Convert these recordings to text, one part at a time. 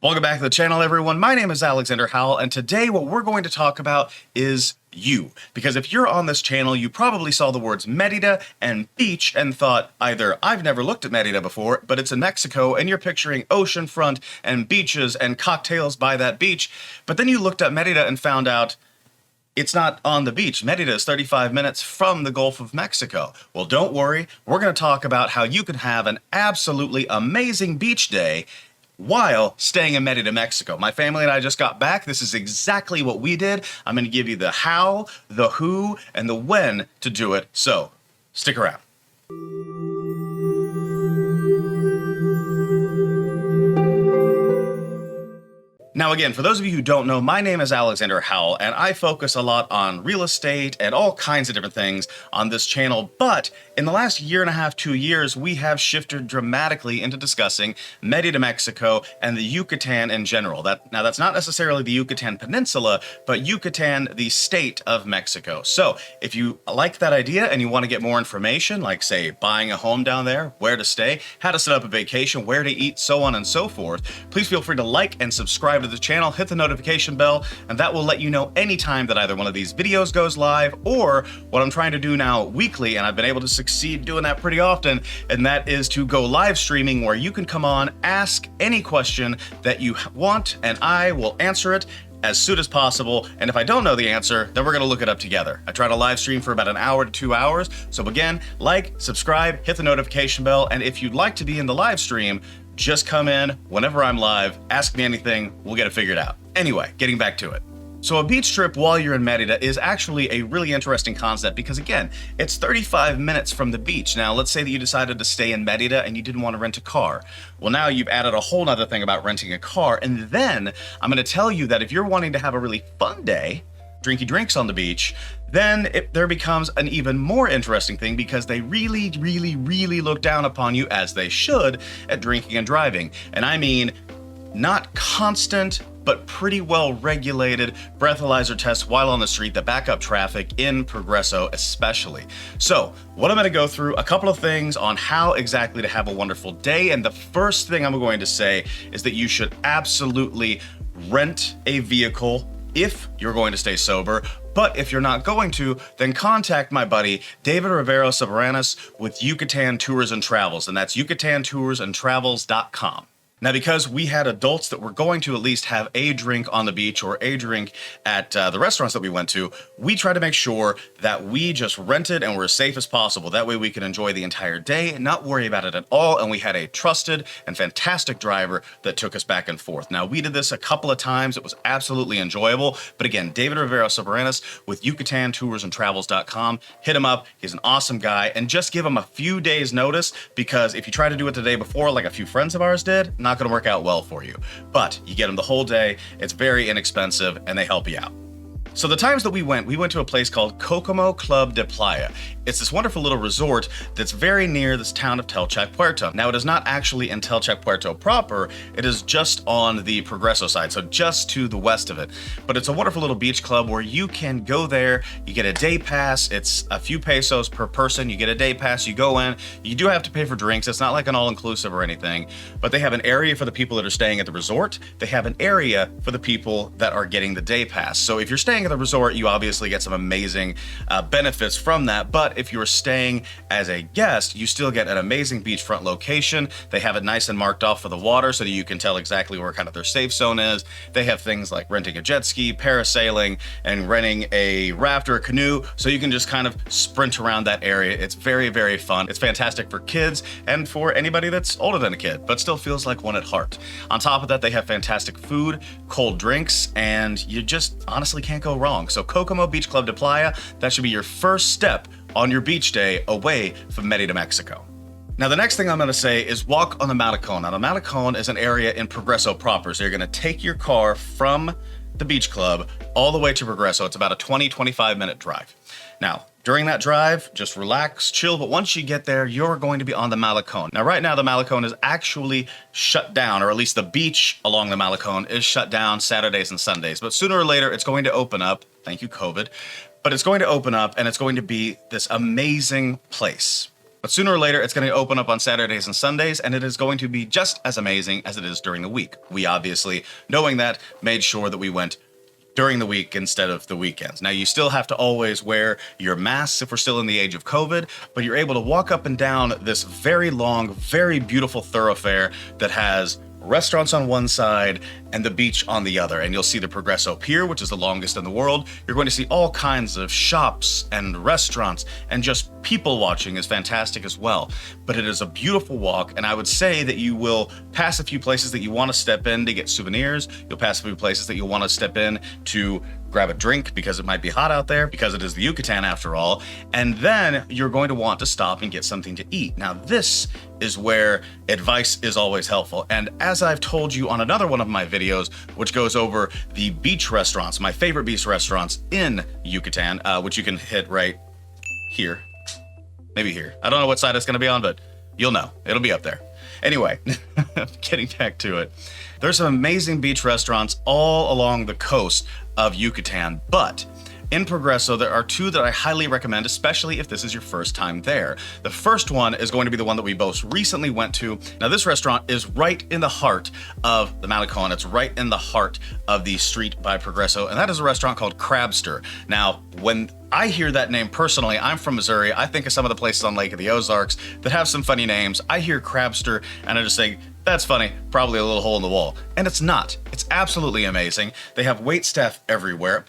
Welcome back to the channel, everyone. My name is Alexander Howell, and today what we're going to talk about is you. Because if you're on this channel, you probably saw the words Merida and beach and thought either I've never looked at Merida before, but it's in Mexico, and you're picturing oceanfront and beaches and cocktails by that beach. But then you looked at Merida and found out it's not on the beach. Merida is 35 minutes from the Gulf of Mexico. Well, don't worry. We're going to talk about how you can have an absolutely amazing beach day while staying in Merida, Mexico. My family and I just got back. This is exactly what we did. I'm going to give you the how, the who, and the when to do it. So, stick around. Now again, for those of you who don't know, my name is Alexander Howell, and I focus a lot on real estate and all kinds of different things on this channel, but in the last year and a half, 2 years, we have shifted dramatically into discussing Merida, Mexico, and the Yucatan in general. Now that's not necessarily the Yucatan Peninsula, but Yucatan, the state of Mexico. So if you like that idea and you want to get more information, like say buying a home down there, where to stay, how to set up a vacation, where to eat, so on and so forth, please feel free to like and subscribe to the channel, hit the notification bell, and that will let you know anytime that either one of these videos goes live or what I'm trying to do now weekly, and I've been able to succeed doing that pretty often, and that is to go live streaming where you can come on, ask any question that you want, and I will answer it as soon as possible. And if I don't know the answer, then we're going to look it up together. I try to live stream for about an hour to 2 hours. So again, like, subscribe, hit the notification bell, and if you'd like to be in the live stream, just come in whenever I'm live, ask me anything, we'll get it figured out. Anyway, getting back to it. So a beach trip while you're in Merida is actually a really interesting concept because again, it's 35 minutes from the beach. Now, let's say that you decided to stay in Merida and you didn't want to rent a car. Well, now you've added a whole nother thing about renting a car. And then I'm going to tell you that if you're wanting to have a really fun day, drinky drinks on the beach, then there becomes an even more interesting thing because they really look down upon you, as they should, at drinking and driving. And I mean, not constant, but pretty well regulated breathalyzer tests while on the street that back up traffic in Progreso especially. So what I'm going to go through a couple of things on how exactly to have a wonderful day. And the first thing I'm going to say is that you should absolutely rent a vehicle if you're going to stay sober. But if you're not going to, then contact my buddy David Rivero Soberanis with Yucatan Tours and Travels, and that's yucatantoursandtravels.com. Now, because we had adults that were going to at least have a drink on the beach or a drink at the restaurants that we went to, we tried to make sure that we just rented and were as safe as possible. That way we could enjoy the entire day and not worry about it at all. And we had a trusted and fantastic driver that took us back and forth. Now, we did this a couple of times. It was absolutely enjoyable. But again, David Rivero Soberanis with yucatantoursandtravels.com. Hit him up. He's an awesome guy. And just give him a few days notice, because if you try to do it the day before, like a few friends of ours did, not going to work out well for you. But you get them the whole day, it's very inexpensive, and they help you out. So the times that we went to a place called Kokomo Club de Playa. It's this wonderful little resort that's very near this town of Telchac Puerto. Now, it is not actually in Telchac Puerto proper, it is just on the Progreso side, so just to the west of it. But it's a wonderful little beach club where you can go there, you get a day pass, it's a few pesos per person, you get a day pass, you go in, you do have to pay for drinks, it's not like an all-inclusive or anything, but they have an area for the people that are staying at the resort, they have an area for the people that are getting the day pass. So if you're staying at the resort, you obviously get some amazing benefits from that, but if you're staying as a guest, you still get an amazing beachfront location. They have it nice and marked off for the water so that you can tell exactly where kind of their safe zone is. They have things like renting a jet ski, parasailing, and renting a raft or a canoe, so you can just kind of sprint around that area. It's very fun. It's fantastic for kids and for anybody that's older than a kid, but still feels like one at heart. On top of that, they have fantastic food, cold drinks, and you just honestly can't go wrong. So Kokomo Beach Club de Playa, that should be your first step on your beach day away from Merida, Mexico. Now, the next thing I'm going to say is walk on the Malecon. Now, the Malecon is an area in Progreso proper, so you're going to take your car from the beach club all the way to Progreso. It's about a 20-25 minute drive. Now, during that drive, just relax, chill, but once you get there, you're going to be on the Malecon. Now, right now, the Malecon is actually shut down, or at least the beach along the Malecon is shut down Saturdays and Sundays, but sooner or later, it's going to open up. Thank you, COVID. But it's going to open up, and it's going to be this amazing place. But sooner or later, it's going to open up on Saturdays and Sundays, and it is going to be just as amazing as it is during the week. We obviously, knowing that, made sure that we went during the week instead of the weekends. Now, you still have to always wear your masks if we're still in the age of COVID, but you're able to walk up and down this very long, very beautiful thoroughfare that has restaurants on one side and the beach on the other. And you'll see the Progreso Pier, which is the longest in the world. You're going to see all kinds of shops and restaurants, and just people watching is fantastic as well. But it is a beautiful walk, and I would say that you will pass a few places that you want to step in to get souvenirs. You'll pass a few places that you'll want to step in to grab a drink because it might be hot out there, because it is the Yucatan after all. And then you're going to want to stop and get something to eat. Now, this is where advice is always helpful. And as I've told you on another one of my videos, which goes over the beach restaurants, my favorite beach restaurants in Yucatan, which you can hit right here, maybe here. I don't know what side it's going to be on, but you'll know. It'll be up there. Anyway, getting back to it. There's some amazing beach restaurants all along the coast of Yucatan, but in Progreso, there are two that I highly recommend, especially if this is your first time there. The first one is going to be the one that we most recently went to. Now, this restaurant is right in the heart of the Malecon. It's right in the heart of the street by Progreso, and that is a restaurant called Crabster. Now, when I hear that name personally, I'm from Missouri. I think of some of the places on Lake of the Ozarks that have some funny names. I hear Crabster, and I just think, that's funny, probably a little hole in the wall. And it's not. It's absolutely amazing. They have wait staff everywhere.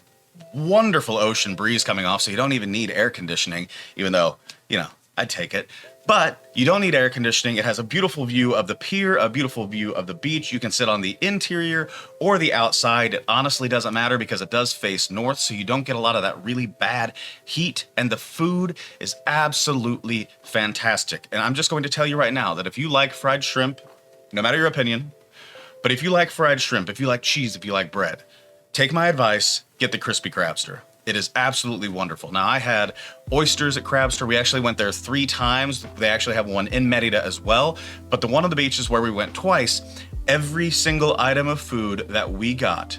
Wonderful ocean breeze coming off, so you don't even need air conditioning, even though, you know, I'd take it. But you don't need air conditioning. It has a beautiful view of the pier, a beautiful view of the beach. You can sit on the interior or the outside. It honestly doesn't matter because it does face north, so you don't get a lot of that really bad heat. And the food is absolutely fantastic. And I'm just going to tell you right now that if you like fried shrimp, no matter your opinion, but if you like fried shrimp, if you like cheese, if you like bread, take my advice, get the crispy Crabster. It is absolutely wonderful. Now, I had oysters at Crabster. We actually went there 3 times. They actually have one in Merida as well. But the one on the beaches where we went twice, every single item of food that we got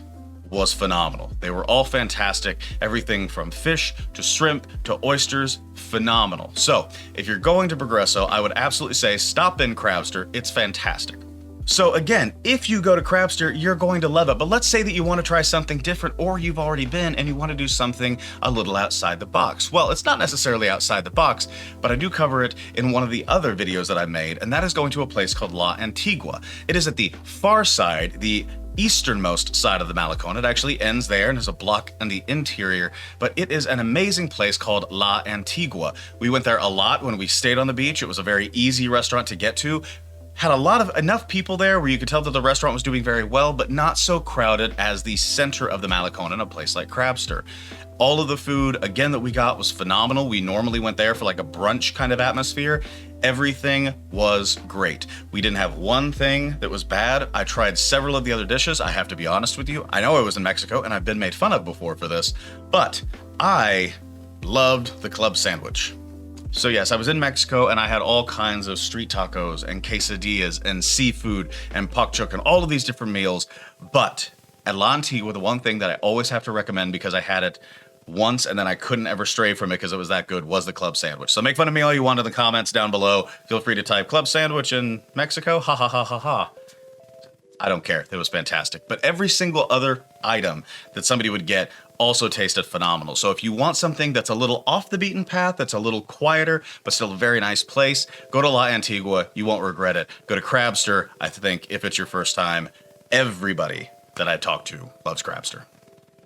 was phenomenal. They were all fantastic. Everything from fish to shrimp to oysters, phenomenal. So if you're going to Progreso, I would absolutely say stop in Crabster. It's fantastic. So again, if you go to Crabster, you're going to love it. But let's say that you want to try something different, or you've already been and you want to do something a little outside the box. Well, it's not necessarily outside the box, but I do cover it in one of the other videos that I made, and that is going to a place called La Antigua. It is at the far side, the easternmost side of the Malecon. It actually ends there and has a block in the interior, but it is an amazing place called La Antigua. We went there a lot when we stayed on the beach. It was a very easy restaurant to get to. Had a lot of enough people there where you could tell that the restaurant was doing very well, but not so crowded as the center of the Malecon in a place like Crabster. All of the food, again, that we got was phenomenal. We normally went there for like a brunch kind of atmosphere. Everything was great. We didn't have one thing that was bad. I tried several of the other dishes. I have to be honest with you. I know I was in Mexico and I've been made fun of before for this, but I loved the club sandwich. So yes, I was in Mexico and I had all kinds of street tacos and quesadillas and seafood and pak chuk and all of these different meals. But at La Antigua, the one thing that I always have to recommend, because I had it once and then I couldn't ever stray from it because it was that good, was the club sandwich. So make fun of me all you want in the comments down below. Feel free to type club sandwich in Mexico. Ha ha ha ha ha. I don't care. It was fantastic. But every single other item that somebody would get also tasted phenomenal. So if you want something that's a little off the beaten path, that's a little quieter, but still a very nice place, go to La Antigua. You won't regret it. Go to Crabster. I think if it's your first time, everybody that I talked to loves Crabster.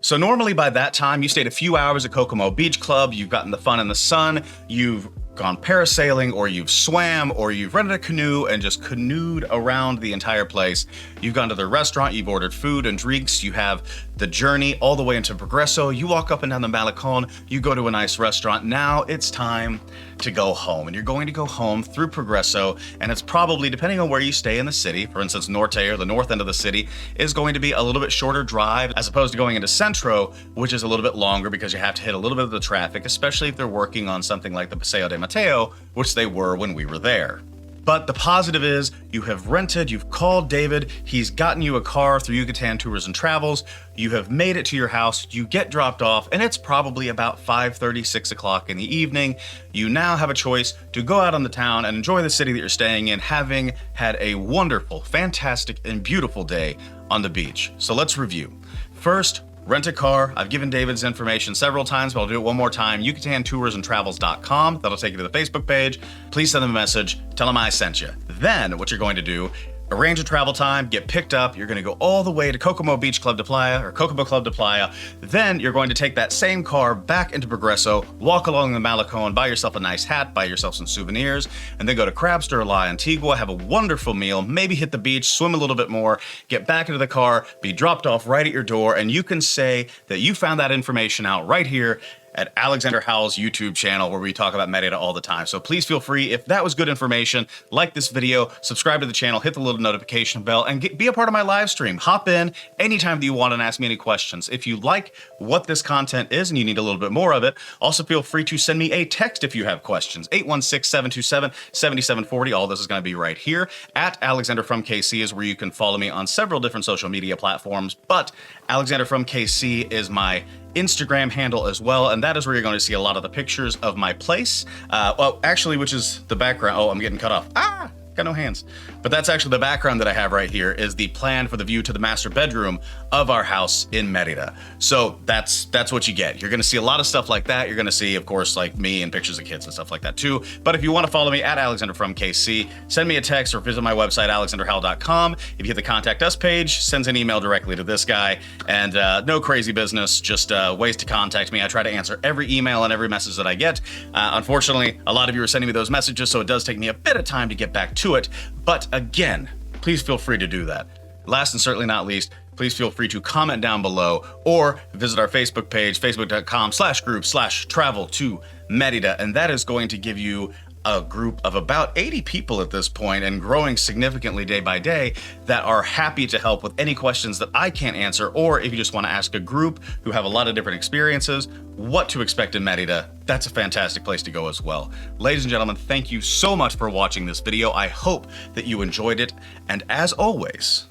So normally by that time, you stayed a few hours at Kokomo Beach Club, you've gotten the fun in the sun, you've gone parasailing, or you've swam, or you've rented a canoe and just canoed around the entire place. You've gone to the restaurant, you've ordered food and drinks, you have the journey all the way into Progreso, you walk up and down the Malecon, you go to a nice restaurant. Now it's time to go home, and you're going to go home through Progreso, and it's probably, depending on where you stay in the city, for instance, Norte, or the north end of the city, is going to be a little bit shorter drive as opposed to going into Centro, which is a little bit longer because you have to hit a little bit of the traffic, especially if they're working on something like the Paseo de Mateo, which they were when we were there. But the positive is you have rented, you've called David, he's gotten you a car through Yucatan Tours and Travels, you have made it to your house, you get dropped off, and it's probably about 5:30, 6 o'clock in the evening. You now have a choice to go out on the town and enjoy the city that you're staying in, having had a wonderful, fantastic, and beautiful day on the beach. So let's review. First, rent a car. I've given David's information several times, but I'll do it one more time. YucatanToursandTravels.com. That'll take you to the Facebook page. Please send them a message. Tell them I sent you. Then what you're going to do, arrange a travel time, get picked up. You're going to go all the way to Kokomo Beach Club de Playa or Kokomo Club de Playa. Then you're going to take that same car back into Progreso, walk along the Malecon, buy yourself a nice hat, buy yourself some souvenirs, and then go to Crabster La Antigua, have a wonderful meal, maybe hit the beach, swim a little bit more, get back into the car, be dropped off right at your door, and you can say that you found that information out right here at Alexander Howell's YouTube channel, where we talk about Merida all the time. So please feel free, if that was good information, like this video, subscribe to the channel, hit the little notification bell, and be a part of my live stream. Hop in anytime that you want and ask me any questions. If you like what this content is and you need a little bit more of it, also feel free to send me a text if you have questions. 816-727-7740. All this is gonna be right here. At Alexander from KC is where you can follow me on several different social media platforms, but Alexander from KC is my Instagram handle as well, and that is where you're going to see a lot of the pictures of my place. Well, actually, which is the background. Oh, I'm getting cut off. Ah! Got no hands. But that's actually the background that I have right here is the plan for the view to the master bedroom of our house in Merida. So that's what you get. You're gonna see a lot of stuff like that. You're gonna see, of course, like me and pictures of kids and stuff like that too. But if you wanna follow me at Alexander from KC, send me a text or visit my website, alexanderhowell.com. If you hit the contact us page, sends an email directly to this guy. And no crazy business, just ways to contact me. I try to answer every email and every message that I get. Unfortunately, a lot of you are sending me those messages, so it does take me a bit of time to get back to it. But again, please feel free to do that. Last and certainly not least, please feel free to comment down below or visit our Facebook page, facebook.com/group/travel to Merida. And that is going to give you a group of about 80 people at this point and growing significantly day by day that are happy to help with any questions that I can't answer, or if you just want to ask a group who have a lot of different experiences what to expect in Merida, that's a fantastic place to go as well. Ladies and gentlemen, thank you so much for watching this video. I hope that you enjoyed it, and as always,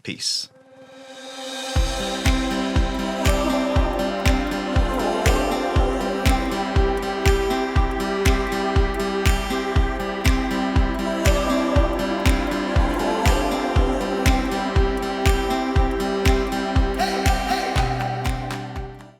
peace.